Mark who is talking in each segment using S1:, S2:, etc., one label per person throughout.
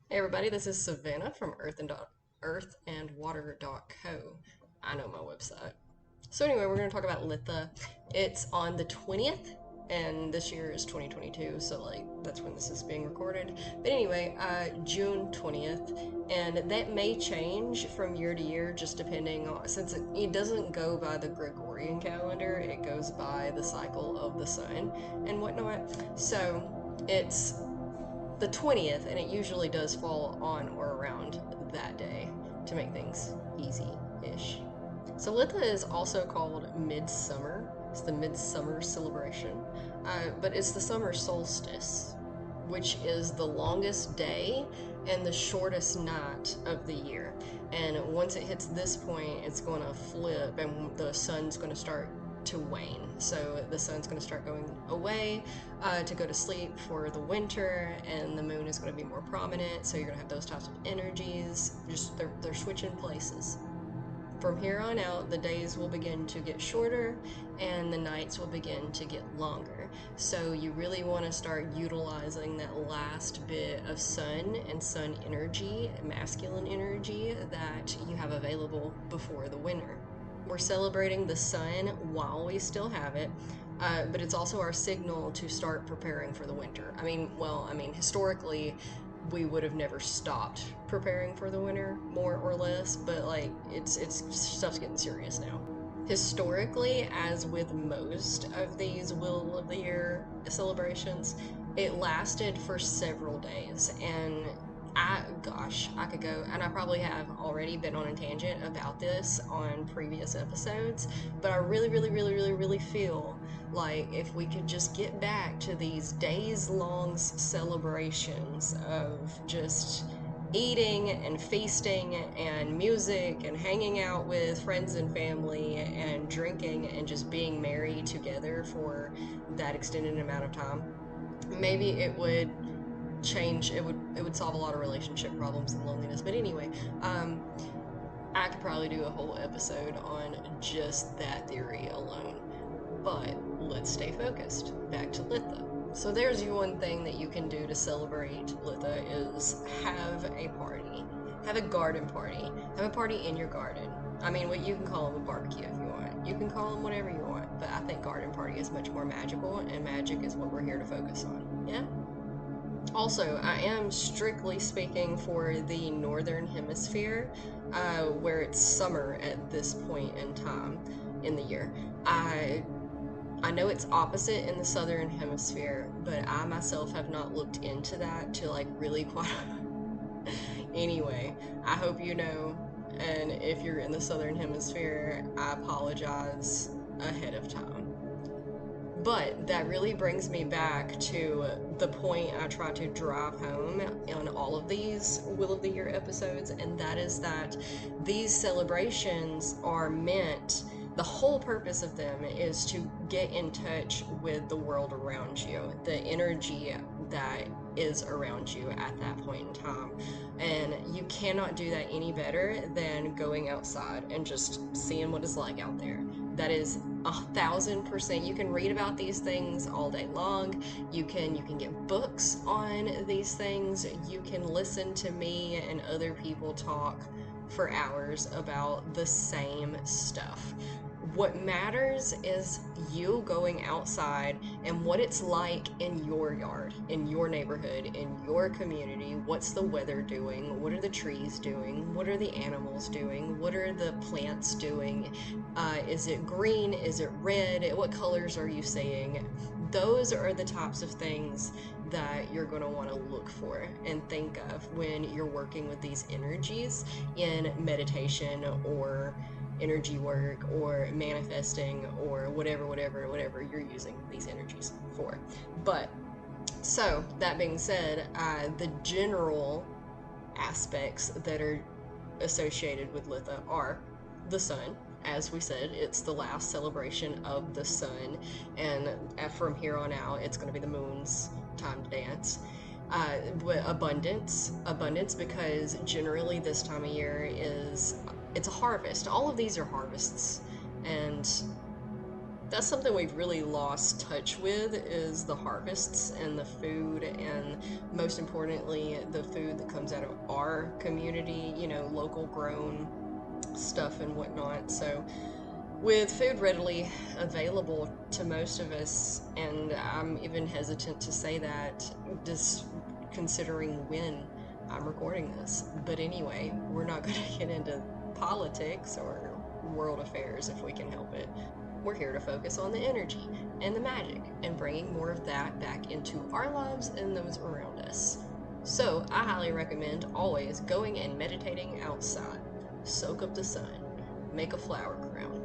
S1: Hey everybody, this is Savannah from earthandwater.co. I know my website. So anyway, we're going to talk about Litha. It's on the 20th, and this year is 2022, so that's when this is being recorded. But anyway, June 20th, and that may change from year to year just depending on, since it doesn't go by the Gregorian calendar, it goes by the cycle of the sun and whatnot. So it's the 20th, and it usually does fall on or around that day to make things easy ish. So Litha is also called Midsummer. It's the Midsummer celebration, but it's the summer solstice, which is the longest day and the shortest night of the year. And once it hits this point, it's going to flip, and the sun's going to start to wane. So the sun's going to start going away to go to sleep for the winter, and the moon is going to be more prominent. So you're going to have those types of energies. Just they're switching places. From here on out, the days will begin to get shorter and the nights will begin to get longer. So you really want to start utilizing that last bit of sun and sun energy, masculine energy that you have available before the winter. We're celebrating the sun while we still have it, but it's also our signal to start preparing for the winter. Historically, we would have never stopped preparing for the winter, more or less, but it's stuff's getting serious now. Historically, as with most of these Will of the Year celebrations, it lasted for several days, and I could go, and I probably have already been on a tangent about this on previous episodes, but I really, really, really, really, really feel like if we could just get back to these days long celebrations of just eating and feasting and music and hanging out with friends and family and drinking and just being merry together for that extended amount of time, maybe it would solve a lot of relationship problems and loneliness. But anyway, um, I could probably do a whole episode on just that theory alone. But let's stay focused. Back to Litha. So there's your one thing that you can do to celebrate Litha is have a party. Have a garden party. Have a party in your garden. I mean, what you can call them a barbecue if you want. You can call them whatever you want, but I think garden party is much more magical, and magic is what we're here to focus on. Yeah? Also, I am strictly speaking for the northern hemisphere, where it's summer at this point in time in the year. I know it's opposite in the southern hemisphere, but I myself have not looked into that to really quite. Anyway, I hope you know, and if you're in the southern hemisphere, I apologize ahead of time. But that really brings me back to the point I try to drive home on all of these Will of the Year episodes, and that is that these celebrations are meant, the whole purpose of them is to get in touch with the world around you, the energy that is around you at that point in time. And you cannot do that any better than going outside and just seeing what it's like out there. That is 1,000%. You can read about these things all day long. You can get books on these things. You can listen to me and other people talk for hours about the same stuff. What matters is you going outside and what it's like in your yard, in your neighborhood, in your community. What's the weather doing? What are the trees doing? What are the animals doing? What are the plants doing? Is it green? Is it red? What colors are you seeing? Those are the types of things that you're going to want to look for and think of when you're working with these energies in meditation or energy work or manifesting or whatever you're using these energies for. But so that being said, the general aspects that are associated with Litha are the sun. As we said, it's the last celebration of the sun, and from here on out, it's going to be the moon's time to dance. Abundance, because generally this time of year it's a harvest. All of these are harvests, and That's something we've really lost touch with, is the harvests and the food, and most importantly the food that comes out of our community, you know, local grown stuff and whatnot. So with food readily available to most of us, and I'm even hesitant to say that just considering when I'm recording this. But anyway, we're not going to get into politics or world affairs if we can help it. We're here to focus on the energy and the magic and bringing more of that back into our lives and those around us. So I highly recommend always going and meditating outside. Soak up the sun, make a flower crown,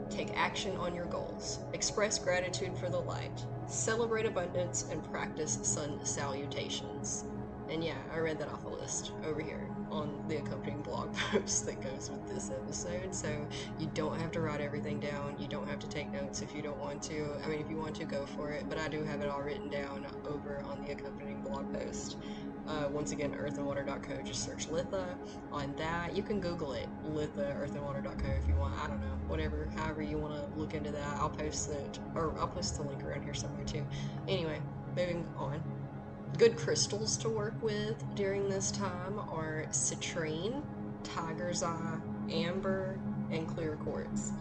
S1: take action on your goals, express gratitude for the light, celebrate abundance, and practice sun salutations. And yeah, I read that off a list over here on the accompanying blog post that goes with this episode. So you don't have to write everything down. You don't have to take notes if you don't want to. I mean, if you want to, go for it. But I do have it all written down over on the accompanying blog post. Once again, earthandwater.co. Just search Litha on that. You can Google it, Litha, earthandwater.co, if you want. I don't know, whatever, however you want to look into that. I'll post it, or I'll post the link around here somewhere too. Anyway, moving on. Good crystals to work with during this time are citrine, tiger's eye, amber, and clear quartz.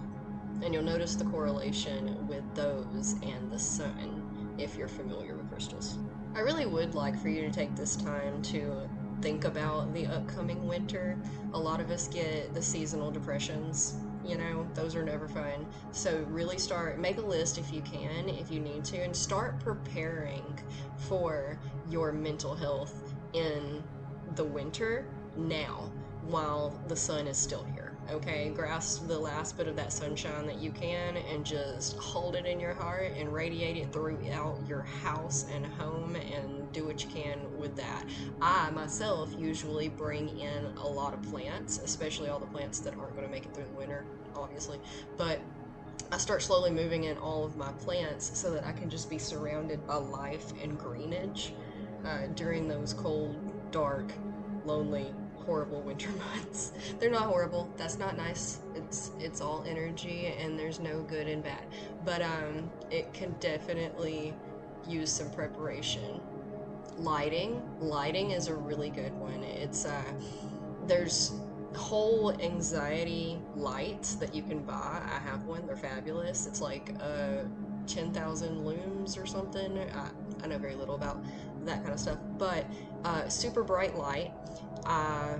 S1: And you'll notice the correlation with those and the sun if you're familiar with crystals. I really would like for you to take this time to think about the upcoming winter. A lot of us get the seasonal depressions. You know, those are never fun. So really make a list if you can, if you need to, and start preparing for your mental health in the winter now while the sun is still here. Okay, grasp the last bit of that sunshine that you can and just hold it in your heart and radiate it throughout your house and home, and do what you can with that. I myself usually bring in a lot of plants, especially all the plants that aren't going to make it through the winter, obviously, but I start slowly moving in all of my plants so that I can just be surrounded by life and greenage during those cold, dark, lonely, horrible winter months. They're not horrible. That's not nice. It's all energy, and there's no good and bad. But it can definitely use some preparation. Lighting is a really good one. It's there's whole anxiety lights that you can buy. I have one. They're fabulous. It's like 10,000 looms or something. I know very little about that kind of stuff, but super bright light. I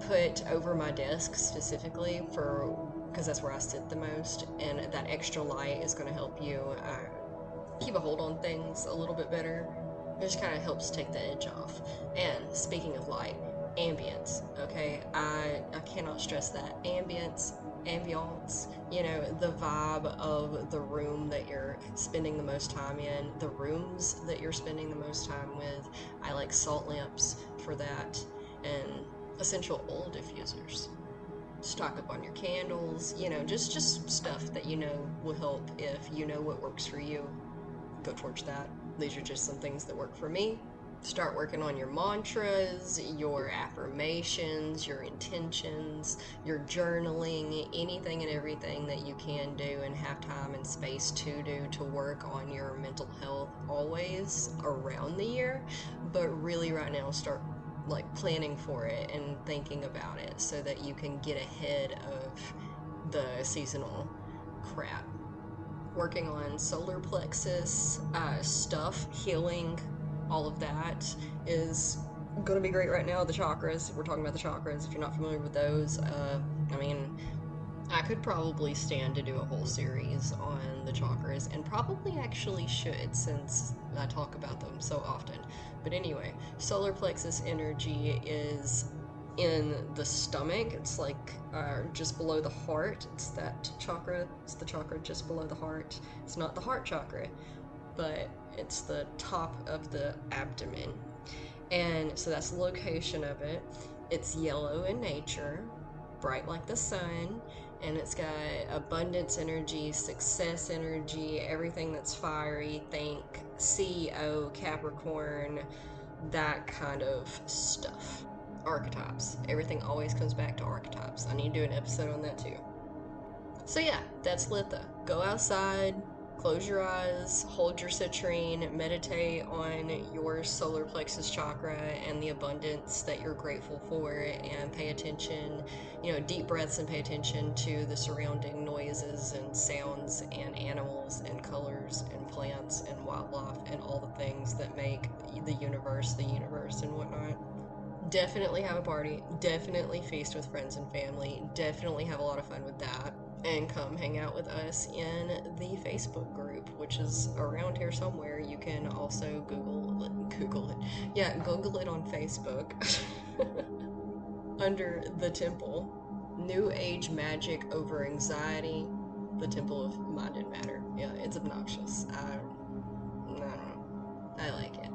S1: put over my desk specifically because that's where I sit the most, and that extra light is going to help you keep a hold on things a little bit better. It just kind of helps take the edge off. And speaking of light, ambience, okay? I cannot stress that. Ambience, you know, the vibe of the room that you're spending the most time in, the rooms that you're spending the most time with. I like salt lamps for that, and essential oil diffusers. Stock up on your candles, you know, just stuff that you know will help. If you know what works for you, go towards that. These are just some things that work for me. Start working on your mantras, your affirmations, your intentions, your journaling, anything and everything that you can do and have time and space to do to work on your mental health always around the year. But really right now, start like planning for it and thinking about it so that you can get ahead of the seasonal crap. Working on solar plexus stuff, healing, all of that is going to be great right now. The chakras, we're talking about the chakras. If you're not familiar with those, I mean, I could probably stand to do a whole series on the chakras, and probably actually should, since I talk about them so often. But anyway, solar plexus energy is in the stomach. It's like just below the heart. It's that chakra. It's the chakra just below the heart. It's not the heart chakra, but it's the top of the abdomen. And so that's the location of it. It's yellow in nature, bright like the sun, and it's got abundance energy, success energy, everything that's fiery. Think CEO, Capricorn, that kind of stuff. Archetypes. Everything always comes back to archetypes. I need to do an episode on that too. So yeah, that's Litha. Go outside, Close your eyes, hold your citrine, meditate on your solar plexus chakra and the abundance that you're grateful for, and pay attention, deep breaths, and pay attention to the surrounding noises and sounds and animals and colors and plants and wildlife and all the things that make the universe and whatnot. Definitely have a party, definitely feast with friends and family, definitely have a lot of fun with that. And come hang out with us in the Facebook group, which is around here somewhere. You can also Google it. Yeah, Google it on Facebook under the temple. New Age Magic Over Anxiety, the Temple of Mind and Matter. Yeah, it's obnoxious. I don't know. I like it.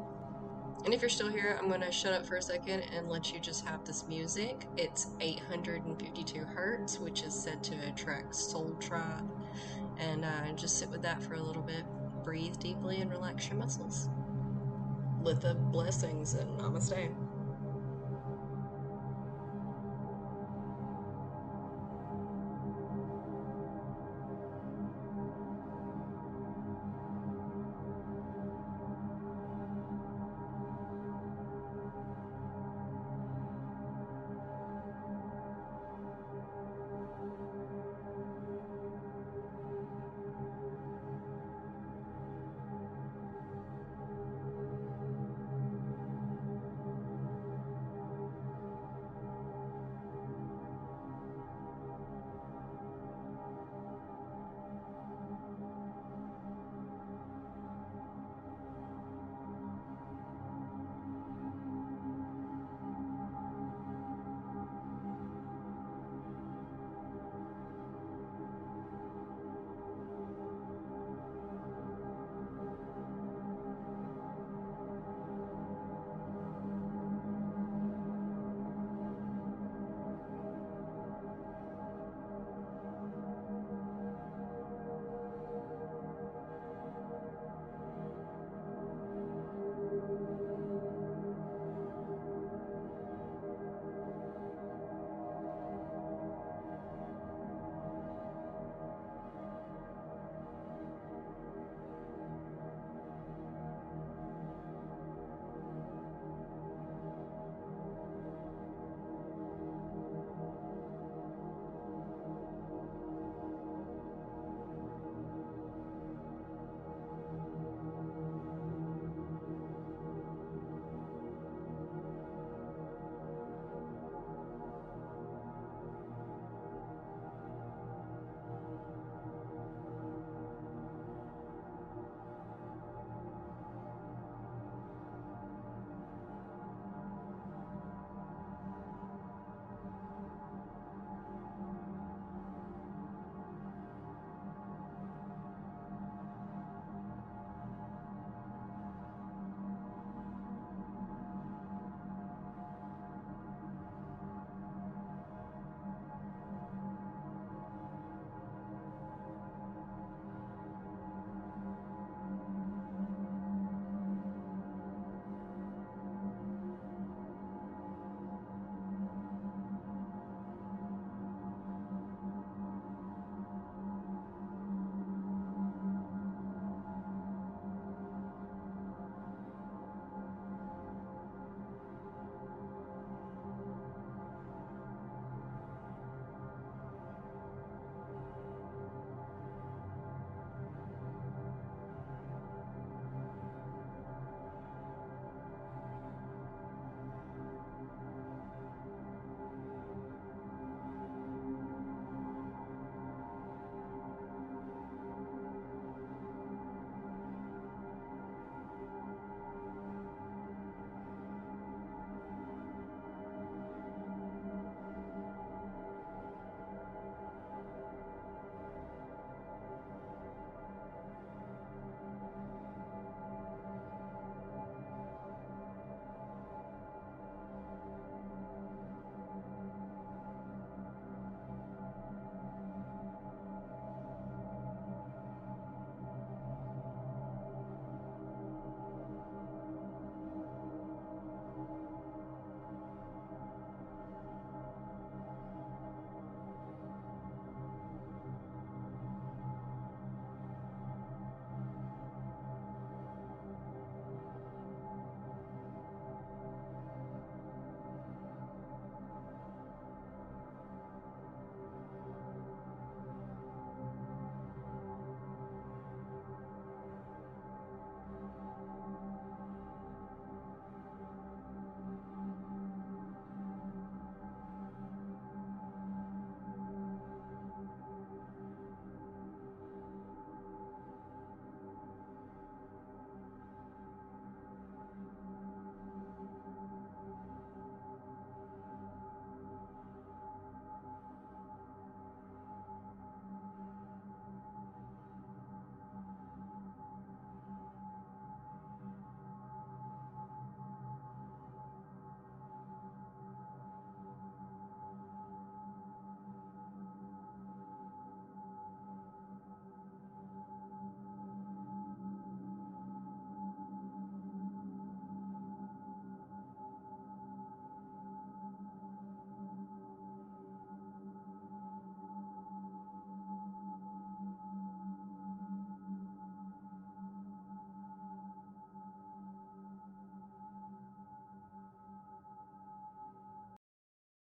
S1: And if you're still here, I'm going to shut up for a second and let you just have this music. It's 852 hertz, which is said to attract soul tribe. And just sit with that for a little bit. Breathe deeply and relax your muscles. Litha blessings and namaste.